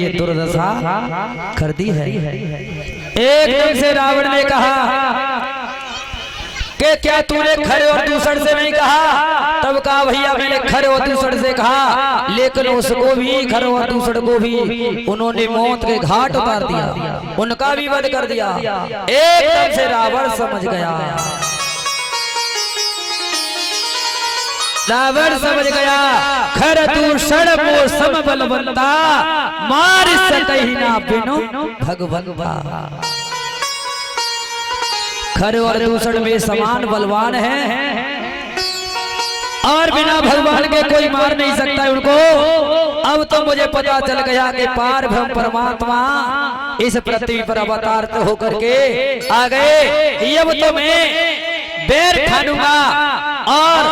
ये दुर्दशा कर दी है। एकदम से रावण ने कहा कि क्या तूने खरे और दूसर से नहीं कहा? तब कहा भैया मैंने खरे और दूसर से कहा, लेकिन उसको भी खरे और दूसर को भी उन्होंने मौत के घाट उतार दिया, उनका भी वध कर दिया। एकदम से रावण समझ गया, रावण समझ गया खर दूषण मो सम बलवंता मार सकहि ना बिनु भगवंता। खर और दूषण में समान बलवान है और बिना भगवान के कोई मार नहीं सकता उनको। अब तो मुझे पता चल गया कि पार ब्रह्म परमात्मा इस पृथ्वी पर अवतार होकर के आ गए। अब तो मैं बैर ठानूंगा और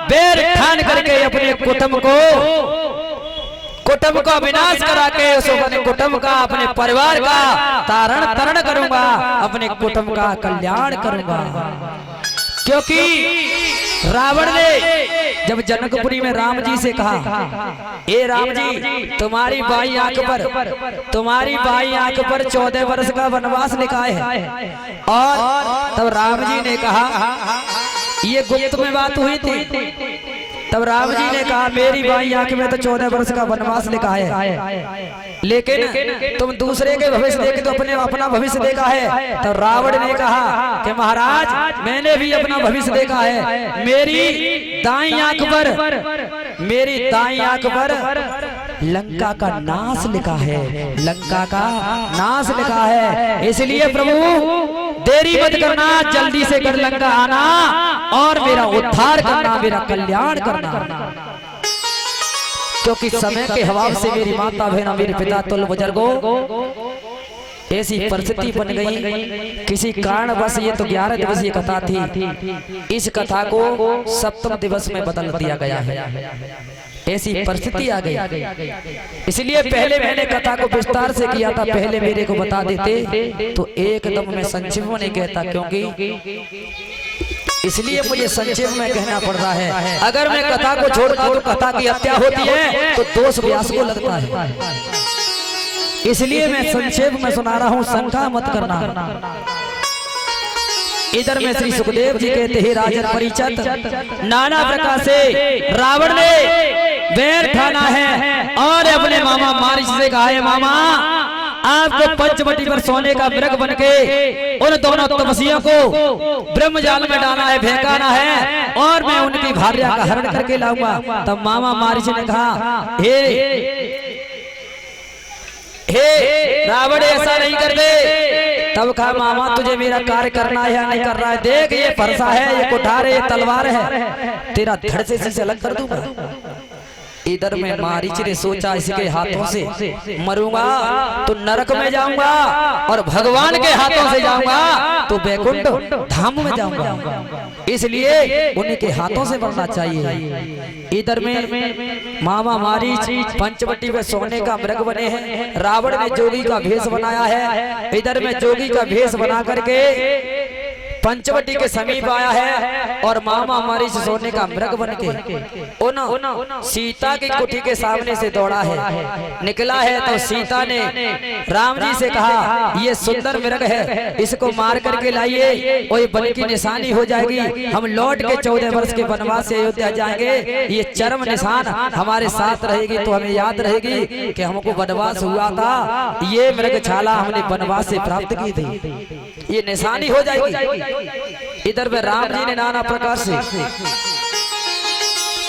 बैर ठान करके अपने कुटुंब का विनाश करा के उस अपने कुटुंब का, अपने परिवार का तरण करूंगा, अपने कुटुंब का कल्याण करूंगा। क्योंकि रावण ने जब जनकपुरी में राम जी से कहा, ए राम जी तुम्हारी बाई आंख पर 14 वर्ष का वनवास लिखा है। और तब राम जी ने कहा, ये गुप्त में बात हुई थी। तब राम जी ने कहा मेरी बाई आंख में तो 14 वर्ष का वनवास लिखा है, लेकिन तुम दूसरे के भविष्य देखे तो अपना भविष्य देखा है। तो रावण ने कहा कि महाराज मैंने भी अपना भविष्य देखा है। मेरी दाई आंख पर लंका का नाश लिखा है, लंका का नाश लिखा है। इसलिए प्रभु देरी मत करना, जल्दी से कर लंका आना और मेरा उद्धार करना, मेरा कल्याण करना। क्योंकि समय के हवाब से मेरी माता बहना, मेरे पिता तुल बुजुर्गों ऐसी परिस्थिति बन गई। किसी कारणवश, ये तो 11 दिवसीय कथा थी, इस कथा को 7वें दिवस में बदल दिया गया है। ऐसी परिस्थिति आ गई। इसलिए पहले मैंने कथा को विस्तार से किया था, पहले मेरे को बता देते तो एकदम मैं संक्षेप में नहीं कहता, क्योंकि इसलिए मुझे संक्षेप में कहना पड़ रहा है। अगर मैं कथा को छोड़ता तो कथा की हत्या होती है तो दोष व्यास को लगता है। इसलिए मैं संक्षेप में सुना रहा हूँ, शंका मत करना। इधर में श्री सुखदेव जी कहते हैं राजन परिचित नाना प्रकार से रावण ने बैर ठाना है और अपने मामा मारिच से कहा है, मामा आपको पंचवटी पर सोने का मृग बनके उन दोनों तपस्वियों को ब्रह्मजाल में डालना है, फेंकाना है और मैं उनकी भार्या का हरण करके लाऊंगा। तब मामा मारिच ने कहा हे रावण ऐसा नहीं कर दे। तब कहा मामा तुझे मेरा कार्य करना है या नहीं कर रहा है? देख ये फरसा है, ये कुठार है, ये तलवार है, तेरा धड़ से अलग कर दूंगा। इधर में मारीच ने सोचा इसके हाथों से मरूंगा तो नरक में जाऊंगा और भगवान के हाथों से जाऊंगा तो वैकुंठ धाम में जाऊंगा, इसलिए उन्हीं के हाथों से मरना चाहिए। इधर में मामा मारीच पंचवटी में सोने का मृग बने हैं, रावण ने जोगी का भेष बनाया है। इधर में जोगी का भेष बना करके पंचवटी के समीप आया है और मामा मारीच सोने का मृग बनके उन सीता की कुटी के सामने से दौड़ा है, निकला है। तो सीता ने राम जी से कहा ये सुंदर मृग है, इसको मार करके लाइए, कोई बल की निशानी हो जाएगी, हम लौट के 14 वर्ष के वनवास से अयोध्या जाएंगे, ये चरम निशान हमारे साथ रहेगी तो हमें याद रहेगी कि हमको वनवास हुआ था, ये मृग छाला हमने वनवास से प्राप्त की थी, ये निशानी हो जाएगी। इधर में राम जी ने नाना प्रकार से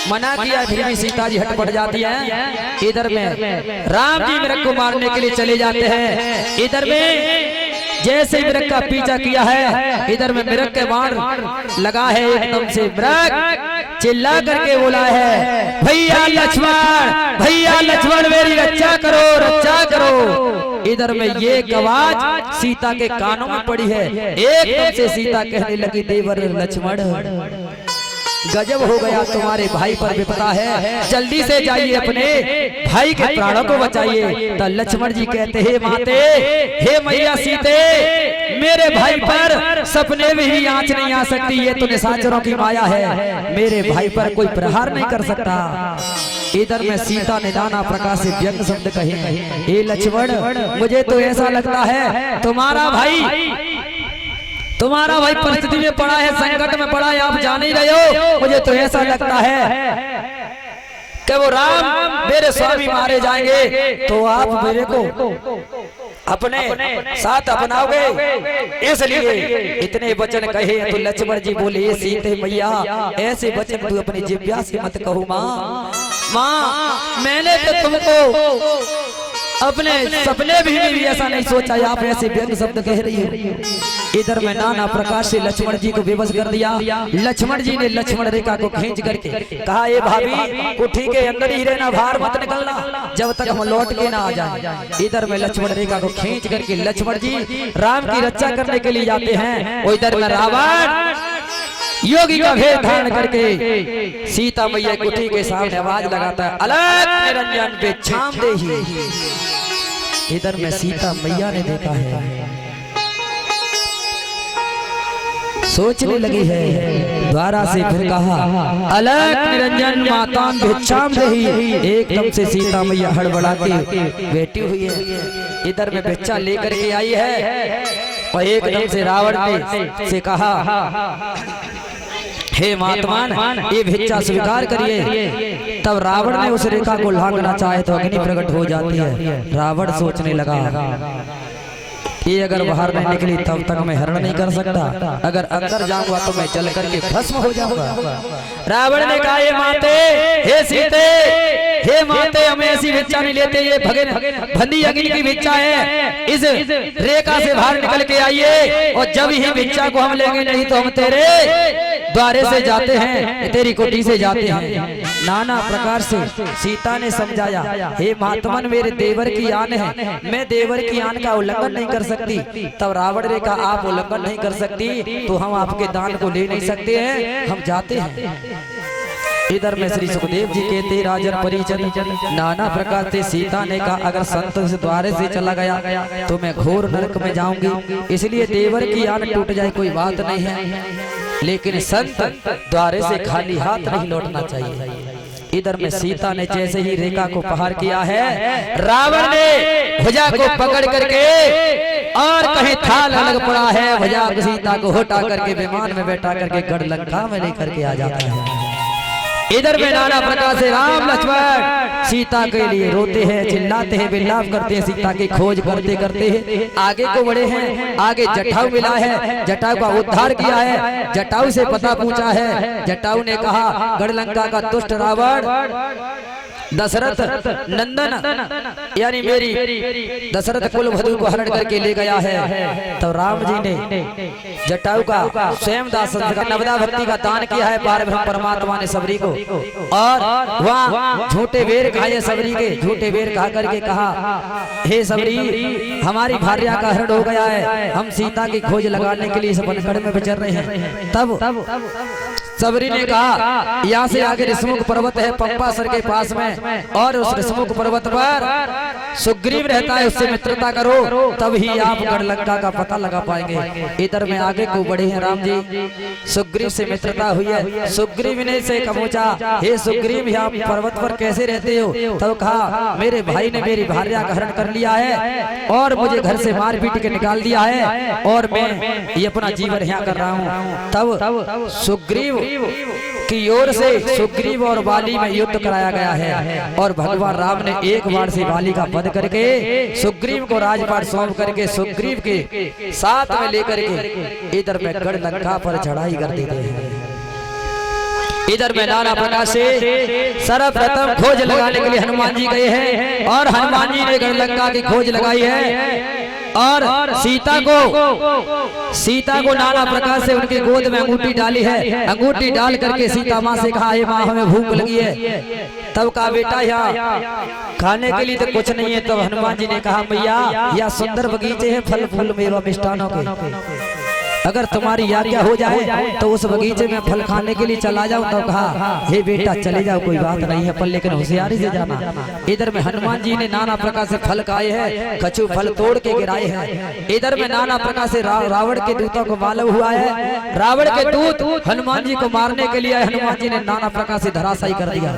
मना किया, फिर भी सीता जी हट पड़ जाती है। इधर में राम जी मृग को मारने के लिए चले जाते हैं। इधर में जैसे मृग का पीछा किया है, इधर में मृग के बाण लगा है, एकदम से मृग चिल्ला करके बोला है भैया लक्ष्मण मेरी रक्षा करो, रक्षा करो। इधर में ये आवाज सीता के कानों में पड़ी है। एकदम से सीता कहने लगी देवर लक्ष्मण गजब हो गया, तुम्हारे भाई पर विपदा है, जल्दी से जाइए अपने भाई के प्राणों को बचाइए। तो लक्ष्मण जी कहते हे माते, हे मैया सीते, मेरे भाई पर सपने में ही आंच नहीं आ सकती, ये तो निशाचरों की माया है, मेरे भाई पर कोई प्रहार नहीं कर सकता। इधर में सीता ने नाना प्रकार से व्यंग शब्द कहे। ये लक्ष्मण, मुझे तो ऐसा लगता है तुम्हारा भाई परिस्थिति में पड़ा है, संकट में पड़ा है, आप जान ही रहे हो। मुझे तो ऐसा लगता है कि वो राम मेरे स्वामी मारे जाएंगे तो आप मेरे को अपने साथ अपनाओगे, इसलिए इतने वचन कहे। तो लक्ष्मण जी बोले, सीते मैया ऐसे वचन तू अपनी जिह्वा से मत कहो माँ, मैंने तो तुमको अपने सपने भी ऐसा नहीं सोचा, आप ऐसे व्यंग शब्द कह रही हो। इधर में नाना प्रकार से लक्ष्मण जी को विवश कर दिया। लक्ष्मण जी ने लक्ष्मण रेखा को खींच करके कहा, ये भाभी कुठी के अंदर ही रहना, बाहर मत निकलना जब तक हम लौट के ना आ जाए। इधर में लक्ष्मण रेखा को खींच करके लक्ष्मण जी राम की रक्षा करने के लिए जाते हैं। और इधर में रावण योगी का भेद धारण करके सीता मैया कुठी के सामने आवाज लगाता है, अलग निरंजन बिछाम देहि। इधर में सीता मैया ने देखा है, सोचने लगी है, द्वारा से फिर कहा, अलग निरंजन माताम भिक्षाम देहि। एकदम से सीता मैया हड़बड़ा के बैठी हुई है। इधर में भिक्षा लेकर के आई है और एकदम से रावण ने से कहा, हे महात्मान ये भिक्षा स्वीकार करिए। तब रावण ने उस रेखा को लांघना चाहे तो अग्नि प्रकट हो जाती है। रावण सोचने लगा, ये अगर बाहर नहीं निकली तब तक मैं हरण नहीं कर सकता, अगर अंदर जाऊंगा तो मैं जल करके भस्म हो जाऊंगा। रावण ने कहा, ये माते, हे सीते, हे माते, हमें ऐसी भिक्षा नहीं लेते, ये भंदी अग्नि की भिक्षा है, इस रेखा से बाहर निकल के आइए। और जब ही भिक्षा को हम लेंगे नहीं तो हम तेरे द्वारे से जाते हैं, तेरी कोठी से जाते हैं। नाना प्रकार से सीता ने समझाया, हे महात्मन मेरे देवर की आन है, मैं देवर की आन का उल्लंघन नहीं कर सकती। तब रावण ने कहा, आप उल्लंघन नहीं कर सकती तो हम आपके दान को ले नहीं सकते हैं, हम जाते हैं। इधर में श्री सुखदेव जी कहते, राजन परिजन नाना प्रकार से सीता ने कहा, अगर संत इस द्वारे से चला गया तो मैं घोर नरक में जाऊंगी, इसलिए देवर की आन टूट जाए कोई बात नहीं है, लेकिन संत द्वारे से खाली हाथ नहीं लौटना चाहिए। इधर में सीता ने जैसे ही रेखा को पार किया है, रावण ने भुजा को पकड़ करके और कहीं थाल अलग पड़ा है, भुजा सीता को हटा करके विमान में बैठा करके गढ़ लंका में लेकर के आ जाता है। इधर में नाना प्रकार से राम लक्ष्मण सीता के लिए रोते हैं, चिल्लाते हैं, विलाप करते हैं, सीता की खोज करते करते हैं आगे को बढ़े हैं। आगे जटायु मिला है, जटायु का उद्धार किया है, जटायु से पता पूछा है। जटायु ने कहा, गढ़लंका का दुष्ट रावण दशरथ नंदन यानी मेरी दशरथ कुल वधु को हरण करके ले गया है। तो राम जी ने जटायु का स्वयं दास नवदा भक्ति का दान किया है पार ब्रह्म परमात्मा ने सबरी को, और वहाँ झूठे वेर खाए सबरी के, झूठे वेर खा करके कहा, हे सबरी हमारी भार्या का हरण हो गया है, हम सीता की खोज लगाने के लिए इस वनखंड में विचर रहे हैं। तब सबरी ने कहा, यहाँ से आगे ऋषमुख पर्वत है पंपासर के पास में, और उस ऋषमुख पर्वत पर सुग्रीव रहता है, उससे मित्रता करो तब ही आप गढ़लंका का पता लगा पाएंगे। इधर में आगे को बढ़े हैं राम जी, सुग्रीव से मित्रता हुई है। सुग्रीव ने से पूछा, हे सुग्रीव यहाँ पर्वत पर कैसे रहते हो? तब कहा, मेरे भाई ने मेरी भार्या का हरण कर लिया है और मुझे घर से मार पीट के निकाल दिया है, और मैं ये अपना जीवन यहाँ कर रहा हूँ। तब सुग्रीव की ओर से सुग्रीव और बाली में युद्ध कराया गया है, और भगवान राम ने एक बार से बाली का वध करके सुग्रीव को राजपाट सौंप करके सुग्रीव के साथ में लेकर के इधर में गढ़लंका पर चढ़ाई कर देते हैं। इधर में नाना प्रकार से सर्वप्रथम खोज लगाने के लिए हनुमान जी गए हैं, और हनुमान जी ने गढ़लंका की खोज लगाई है, और सीता को नाना प्रकार से उनकी गोद में अंगूठी डाली है। अंगूठी डाल करके सीता माँ से कहा, हे माँ हमें भूख लगी है। तब कहा, बेटा यहाँ खाने के लिए तो कुछ नहीं है। तब हनुमान जी ने कहा, मैया यह सुंदर बगीचे हैं फल फूल मेवा मिष्ठानों के, अगर तुम्हारी आज्ञा हो जाए तो उस बगीचे में फल खाने के लिए चला जाऊं। तो कहा हे बेटा चले जाओ, कोई बात नहीं है, पर लेकिन होशियारी से जाना। इधर में हनुमान जी ने नाना प्रकार से फल खाए हैं, कछु फल तोड़ के गिराए हैं। इधर में नाना प्रकार से रावण के दूतों को मालूम हुआ है। रावण के दूत हनुमान जी को मारने के लिए हनुमान जी ने नाना प्रकार से धराशायी कर दिया।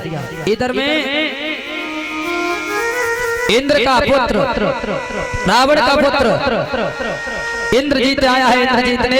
इधर में इंद्र का पुत्र, रावण का पुत्र इंद्रजीत आया है। इंद्रजीत ने